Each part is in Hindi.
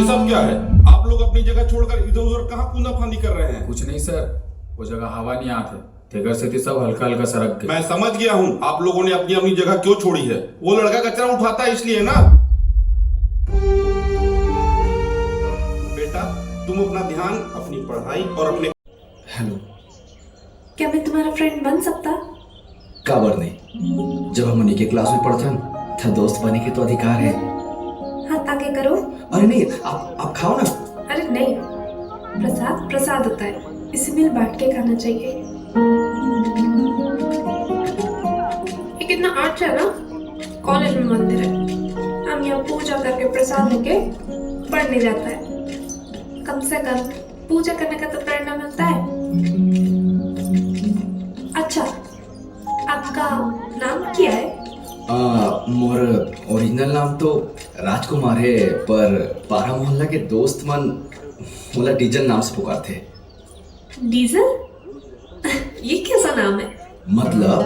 ये सब क्या है? आप लोग अपनी जगह छोड़कर इधर उधर कहाँ कूदा फांदी कर रहे हैं? कुछ नहीं सर, वो जगह हवा नहीं आते तेगर से थी, सब हल्का हल्का सरक गए। मैं समझ गया हूँ आप लोगों ने अपनी अपनी जगह क्यों छोड़ी है। वो लड़का कचरा उठाता है इसलिए ना। बेटा तुम अपना ध्यान अपनी पढ़ाई और अपने। हेलो। क्या मैं तुम्हारा फ्रेंड बन सकता? काबर नहीं, जब हम उन्हीं के क्लास में पढ़ते हैं था, दोस्त बने के तो अधिकार है। हाथ आगे करो। अरे नहीं, आप खाओ ना। अरे नहीं, प्रसाद प्रसाद होता है, इसे मिल बांट के खाना चाहिए। ये कितना अच्छा है ना, कॉलेज में मंदिर है, हम यहाँ पूजा करके प्रसाद लेके पढ़ने जाता है। कम से कम पूजा करने का तो प्रेरणा मिलता है। अच्छा, आपका नाम क्या है? मोर ओरिजिनल नाम तो राजकुमार है, पर पारा मोहल्ला के दोस्त मन मोला डीजल नाम से पुकारते। डीजल? ये कैसा नाम है? मतलब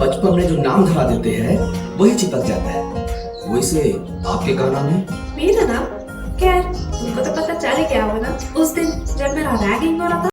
बचपन में जो नाम धरा देते हैं वही चिपक जाता है। वैसे आपके क्या नाम है? मेरा नाम? खैर तुमको तो पता चल ही गया होगा ना, उस दिन जब मेरा रैगिंग हो रहा था